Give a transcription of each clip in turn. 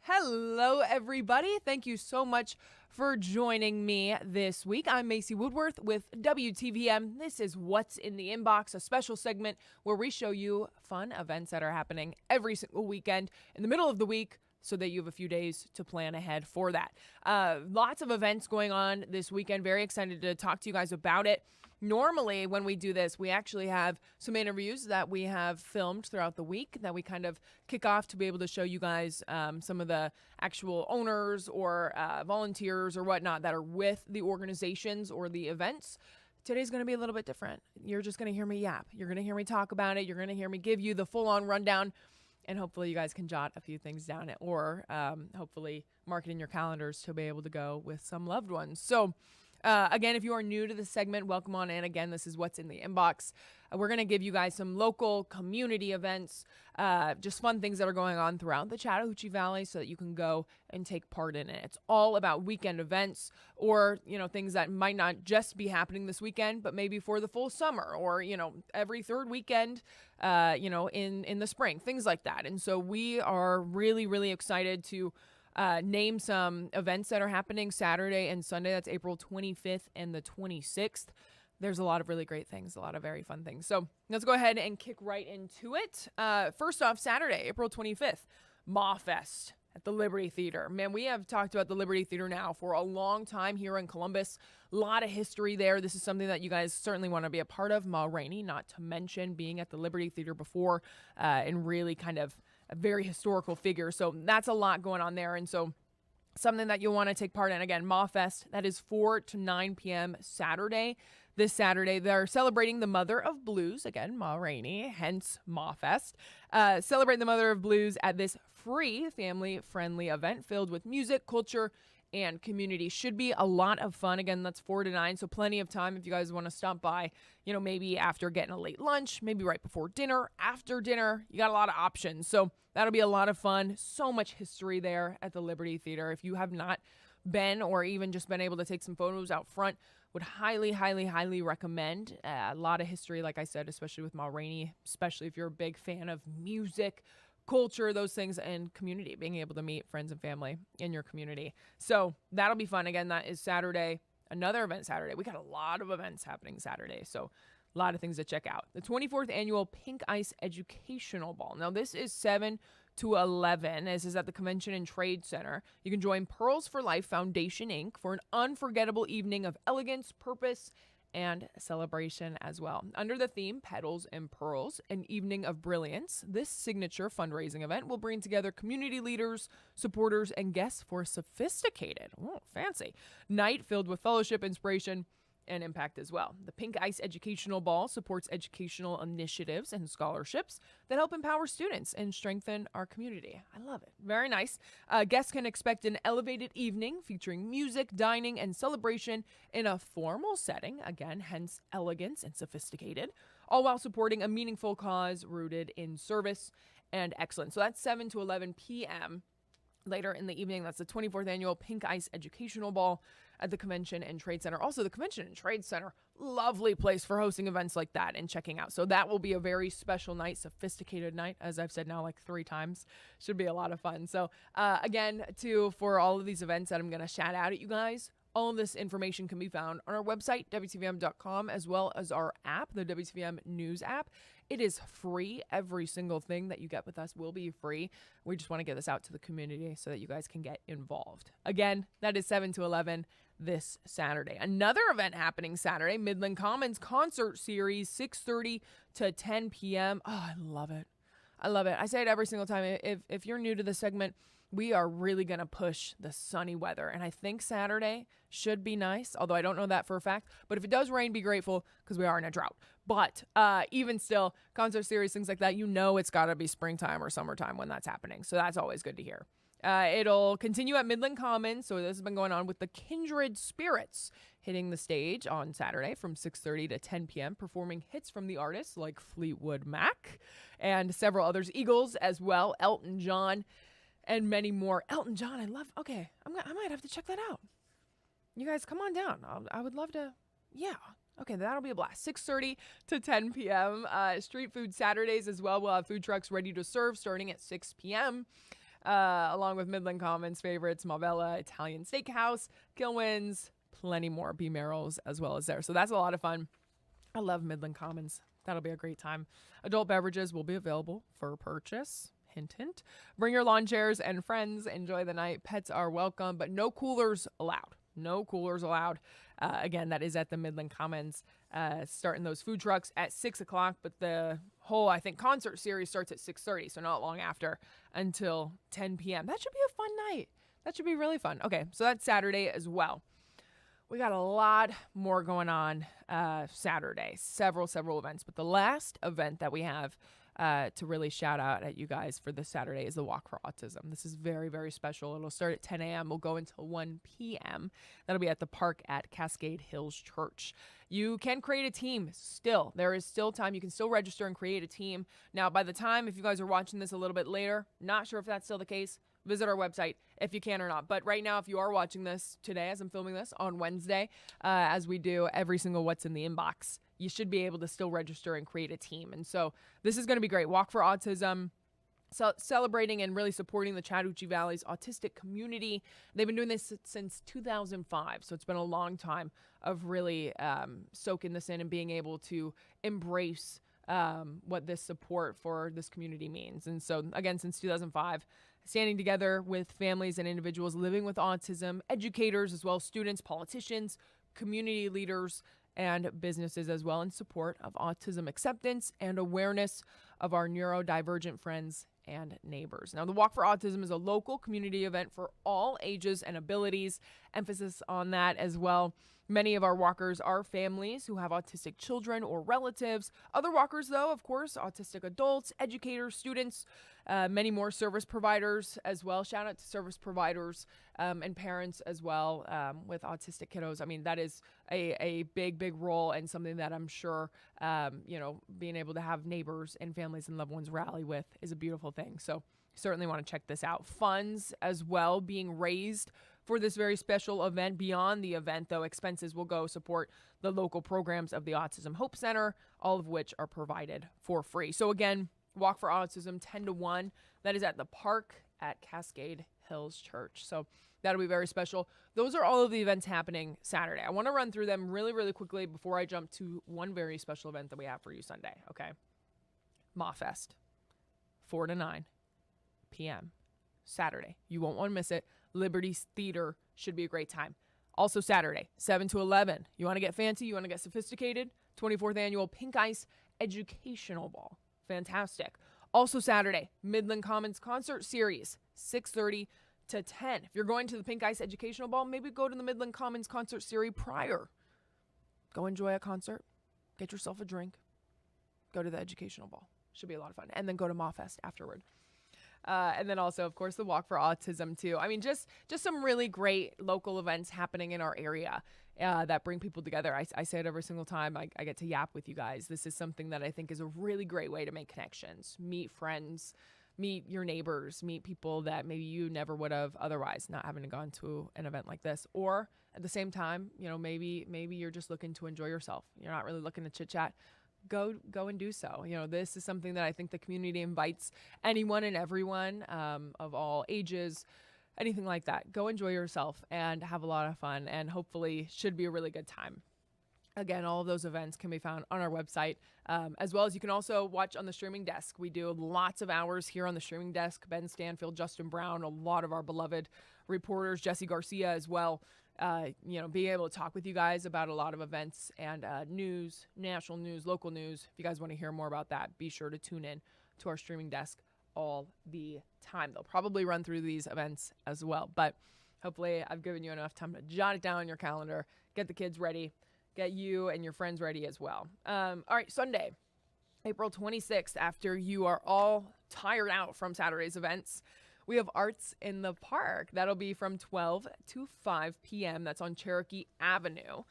Hello, everybody. Thank you so much for joining me this week. I'm Macy Woodworth with WTVM. This is What's in the Inbox, a special segment where we show you fun events that are happening every single weekend in the middle of the week so that you have a few days to plan ahead for that. Lots of events going on this weekend. Very excited to talk to you guys about it. Normally, when we do this, we actually have some interviews that we have filmed throughout the week that we kind of kick off to be able to show you guys some of the actual owners or volunteers or whatnot that are with the organizations or the events. Today's going to be a little bit different. You're just going to hear me yap. You're going to hear me talk about it. You're going to hear me give you the full-on rundown. And hopefully you guys can jot a few things down or hopefully mark it in your calendars to be able to go with some loved ones. So again, if you are new to this segment, welcome on in. Again, this is What's in the Inbox. We're going to give you guys some local community events, just fun things that are going on throughout the Chattahoochee Valley so that you can go and take part in it. It's all about weekend events or, things that might not just be happening this weekend, but maybe for the full summer or, every third weekend, in the spring, things like that. And so we are really, really excited to name some events that are happening Saturday and Sunday. That's April 25th and the 26th. There's a lot of really great things, a lot of very fun things. So let's go ahead and kick right into it. First off, Saturday, April 25th, Ma Fest at the Liberty Theater. Man, we have talked about the Liberty Theater now for a long time here in Columbus. A lot of history there. This is something that you guys certainly want to be a part of. Ma Rainey, not to mention being at the Liberty Theater before and really kind of a very historical figure. So that's a lot going on there. And so something that you'll want to take part in. Again, Ma Fest, that is 4 to 9 p.m. Saturday. This Saturday, they're celebrating the Mother of Blues. Again, Ma Rainey, hence Ma Fest. Celebrating the Mother of Blues at this free, family-friendly event filled with music, culture, and community. Should be a lot of fun. Again, that's 4 to 9, so plenty of time if you guys want to stop by, maybe after getting a late lunch, maybe right before dinner, after dinner. You got a lot of options. So that'll be a lot of fun. So much history there at the Liberty Theater. If you have not been or even just been able to take some photos out front, would highly, highly, highly recommend. A lot of history, like I said, especially with Ma Rainey, especially if you're a big fan of music, culture, those things, and community, being able to meet friends and family in your community. So that'll be fun. Again, that is Saturday. Another event Saturday. We got a lot of events happening Saturday, so a lot of things to check out. The 24th Annual Pink Ice Educational Ball. Now, this is 7 to 11. This is at the Convention and Trade Center. You can join Pearls for Life Foundation, Inc. for an unforgettable evening of elegance, purpose, and celebration as well. Under the theme, Petals and Pearls, an evening of brilliance, this signature fundraising event will bring together community leaders, supporters, and guests for a sophisticated, fancy, night filled with fellowship, inspiration, and impact as well. The Pink Ice Educational Ball supports educational initiatives and scholarships that help empower students and strengthen our community. I love it. Very nice. Guests can expect an elevated evening featuring music, dining, and celebration in a formal setting, again, hence elegance and sophisticated, all while supporting a meaningful cause rooted in service and excellence. So that's 7 to 11 p.m. Later in the evening. That's the 24th Annual Pink Ice Educational Ball at the Convention and Trade Center. Also, the Convention and Trade Center, lovely place for hosting events like that and checking out. So that will be a very special night, sophisticated night, as I've said now like 3 times. Should be a lot of fun. So again, for all of these events that I'm going to shout out at you guys, all of this information can be found on our website, WTVM.com, as well as our app, the WTVM News app. It is free. Every single thing that you get with us will be free. We just want to get this out to the community so that you guys can get involved. Again, that is 7 to 11 this Saturday. Another event happening Saturday, Midland Commons Concert Series, 6:30 to 10 p.m. Oh, I love it. I love it. I say it every single time. If you're new to the segment, we are really going to push the sunny weather. And I think Saturday should be nice, although I don't know that for a fact. But if it does rain, be grateful because we are in a drought. But even still, concert series, things like that, it's got to be springtime or summertime when that's happening. So that's always good to hear. It'll continue at Midland Commons. So this has been going on with the Kindred Spirits hitting the stage on Saturday from 6:30 to 10 p.m., performing hits from the artists like Fleetwood Mac and several others, Eagles as well, Elton John, and many more. Elton John, I love. Okay, I might have to check that out. You guys, come on down. I would love to. Yeah. Okay, that'll be a blast. 6:30 to 10 p.m. Street food Saturdays as well. We'll have food trucks ready to serve starting at 6 p.m. along with Midland Commons favorites, Valle, Italian Steakhouse, Gilwin's, plenty more, B. Merrill's as well as there. So that's a lot of fun. I love Midland Commons. That'll be a great time. Adult beverages will be available for purchase. Hint, hint. Bring your lawn chairs and friends. Enjoy the night. Pets are welcome, but no coolers allowed. No coolers allowed. Again, that is at the Midland Commons. Starting those food trucks at 6 o'clock, but the whole, I think, concert series starts at 6:30, so not long after, until 10 p.m. That should be a fun night. That should be really fun. Okay, so that's Saturday as well. We got a lot more going on Saturday. Several events. But the last event that we have to really shout out at you guys for this Saturday is the Walk for Autism. This is very, very special. It'll start at 10 a.m. We'll go until 1 p.m. That'll be at the park at Cascade Hills Church. You can create a team still. There is still time. You can still register and create a team. Now, by the time, if you guys are watching this a little bit later, not sure if that's still the case, visit our website if you can or not. But right now, if you are watching this today, as I'm filming this on Wednesday, as we do every single What's in the Inbox, you should be able to still register and create a team. And so this is going to be great. Walk for Autism, celebrating and really supporting the Chattahoochee Valley's autistic community. They've been doing this since 2005. So it's been a long time of really soaking this in and being able to embrace what this support for this community means. And so, again, since 2005, standing together with families and individuals living with autism, educators as well, students, politicians, community leaders, and businesses as well, in support of autism acceptance and awareness of our neurodivergent friends and neighbors. Now, the Walk for Autism is a local community event for all ages and abilities. Emphasis on that as well. Many of our walkers are families who have autistic children or relatives. Other walkers, though, of course, autistic adults, educators, students, many more service providers as well. Shout out to service providers and parents as well with autistic kiddos. I mean, that is a big, big role, and something that I'm sure, being able to have neighbors and families and loved ones rally with is a beautiful thing. So certainly want to check this out. Funds as well being raised for this very special event. Beyond the event, though, expenses will go support the local programs of the Autism Hope Center, all of which are provided for free. So again, Walk for Autism 10 to 1. That is at the park at Cascade Hills Church. So that'll be very special. Those are all of the events happening Saturday. I want to run through them really, really quickly before I jump to one very special event that we have for you Sunday. Okay. MawFest, 4 to 9 p.m. Saturday. You won't want to miss it. Liberty Theater should be a great time. Also Saturday, 7 to 11. You want to get fancy? You want to get sophisticated? 24th Annual Pink Ice Educational Ball. Fantastic. Also Saturday, Midland Commons Concert Series, 6:30 to 10. If you're going to the Pink Ice Educational Ball, maybe go to the Midland Commons Concert Series prior. Go enjoy a concert. Get yourself a drink. Go to the Educational Ball. Should be a lot of fun. And then go to MawFest afterward. And then also, of course, the Walk for Autism, too. I mean, just some really great local events happening in our area that bring people together. I say it every single time I get to yap with you guys. This is something that I think is a really great way to make connections, meet friends, meet your neighbors, meet people that maybe you never would have otherwise, not having to gone to an event like this. Or at the same time, maybe you're just looking to enjoy yourself. You're not really looking to chit chat. Go and do so. This is something that I think the community invites anyone and everyone of all ages, anything like that. Go enjoy yourself and have a lot of fun, and hopefully should be a really good time. Again, all of those events can be found on our website, as well as you can also watch on the streaming desk. We do lots of hours here on the streaming desk. Ben Stanfield, Justin Brown, a lot of our beloved reporters, Jesse Garcia as well. Being able to talk with you guys about a lot of events and news, national news, local news. If you guys want to hear more about that, be sure to tune in to our streaming desk all the time. They'll probably run through these events as well, but hopefully I've given you enough time to jot it down on your calendar, get the kids ready, get you and your friends ready as well. All right, Sunday, April 26th, after you are all tired out from Saturday's events, we have Arts in the Park. That'll be from 12 to 5 p.m. That's on Cherokee Avenue.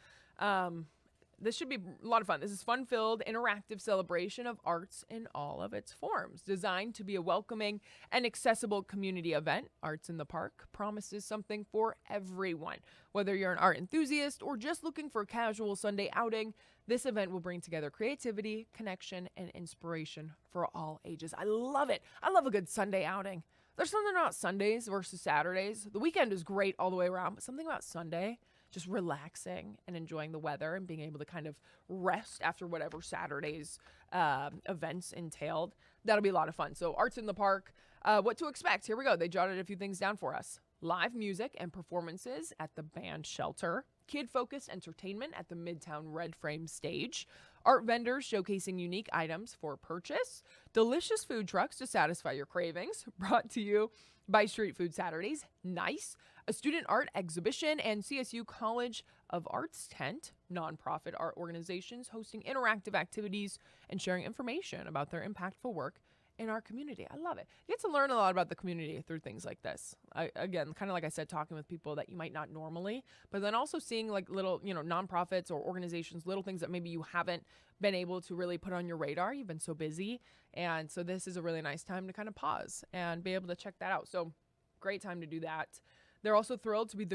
This should be a lot of fun. This is fun-filled, interactive celebration of arts in all of its forms. Designed to be a welcoming and accessible community event, Arts in the Park promises something for everyone. Whether you're an art enthusiast or just looking for a casual Sunday outing, this event will bring together creativity, connection, and inspiration for all ages. I love it. I love a good Sunday outing. There's something about Sundays versus Saturdays. The weekend is great all the way around, but something about Sunday, just relaxing and enjoying the weather and being able to kind of rest after whatever Saturday's events entailed. That'll be a lot of fun. So Arts in the Park, what to expect. Here we go. They jotted a few things down for us. Live music and performances at the band shelter. Kid-focused entertainment at the Midtown Red Frame stage. Art vendors showcasing unique items for purchase. Delicious food trucks to satisfy your cravings. Brought to you by Street Food Saturdays. Nice. A student art exhibition and CSU College of Arts tent. Nonprofit art organizations hosting interactive activities and sharing information about their impactful work in our community. I love it. You get to learn a lot about the community through things like this. Again, kind of like I said, talking with people that you might not normally, but then also seeing like little, nonprofits or organizations, little things that maybe you haven't been able to really put on your radar. You've been so busy. And so this is a really nice time to kind of pause and be able to check that out. So great time to do that. They're also thrilled to be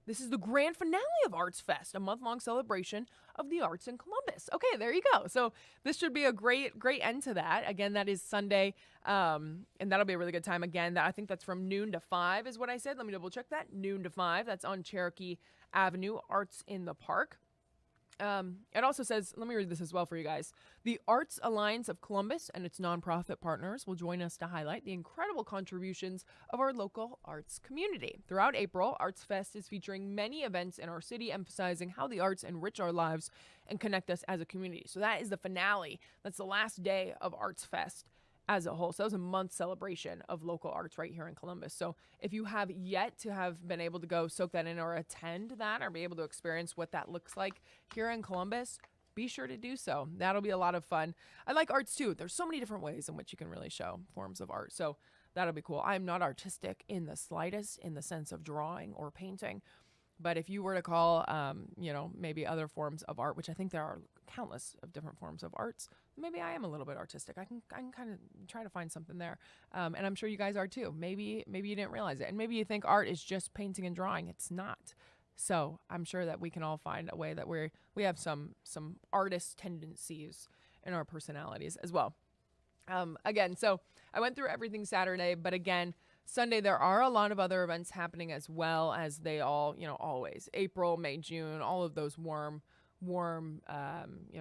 this is the grand finale of Arts Fest, a month-long celebration of the arts in Columbus. Okay, there you go. So this should be a great end to that. Again, that is Sunday, and that'll be a really good time. Again, I think that's from noon to 5 is what I said. Let me double check that. Noon to 5. That's on Cherokee Avenue, Arts in the Park. It also says, let me read this as well for you guys. The Arts Alliance of Columbus and its nonprofit partners will join us to highlight the incredible contributions of our local arts community. Throughout April, Arts Fest is featuring many events in our city, emphasizing how the arts enrich our lives and connect us as a community. So that is the finale. That's the last day of Arts Fest as a whole. So that was a month celebration of local arts right here in Columbus. So if you have yet to have been able to go soak that in or attend that or be able to experience what that looks like here in Columbus, be sure to do so. That'll be a lot of fun. I like arts too. There's so many different ways in which you can really show forms of art. So that'll be cool. I'm not artistic in the slightest in the sense of drawing or painting. But if you were to call, maybe other forms of art, which I think there are countless of different forms of arts, maybe I am a little bit artistic. I can kind of try to find something there. And I'm sure you guys are too. Maybe you didn't realize it. And maybe you think art is just painting and drawing. It's not. So I'm sure that we can all find a way that we have some artist tendencies in our personalities as well. Again, so I went through everything Saturday, but again, Sunday, there are a lot of other events happening as well as they all, always. April, May, June, all of those warm,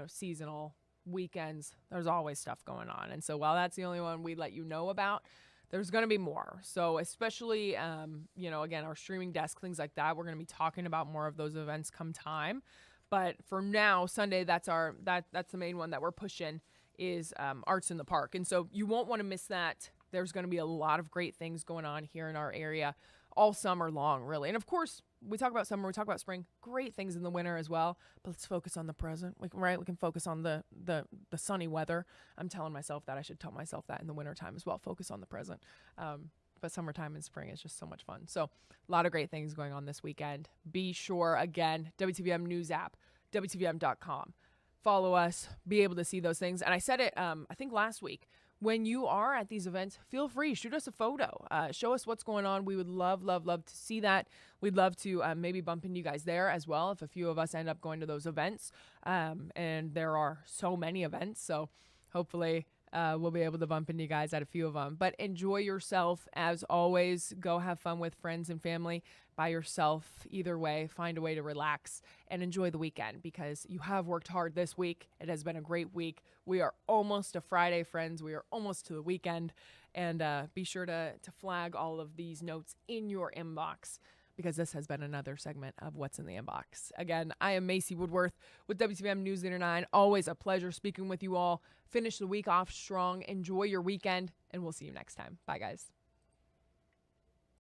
seasonal weekends. There's always stuff going on. And so while that's the only one we let you know about, there's going to be more. So especially, again, our streaming desk, things like that, we're going to be talking about more of those events come time. But for now, Sunday, that's the main one that we're pushing is Arts in the Park. And so you won't want to miss that. There's going to be a lot of great things going on here in our area all summer long, really. And of course, we talk about summer, we talk about spring, great things in the winter as well. But let's focus on the present, We can focus on the sunny weather. I'm telling myself that. I should tell myself that in the wintertime as well. Focus on the present. But summertime and spring is just so much fun. So a lot of great things going on this weekend. Be sure, again, WTVM News app, WTVM.com. Follow us, be able to see those things. And I said it, I think last week, when you are at these events, feel free, shoot us a photo, show us what's going on. We would love to see that. We'd love to maybe bump into you guys there as well if a few of us end up going to those events. And there are so many events, so hopefully we'll be able to bump into you guys at a few of them. But enjoy yourself as always. Go have fun with friends and family, by yourself. Either way, find a way to relax and enjoy the weekend because you have worked hard this week. It has been a great week. We are almost to Friday, friends. We are almost to the weekend. And be sure to flag all of these notes in your inbox because this has been another segment of What's in the Inbox. Again, I am Macy Woodworth with WTVM News Leader 9. Always a pleasure speaking with you all. Finish the week off strong. Enjoy your weekend, and we'll see you next time. Bye, guys.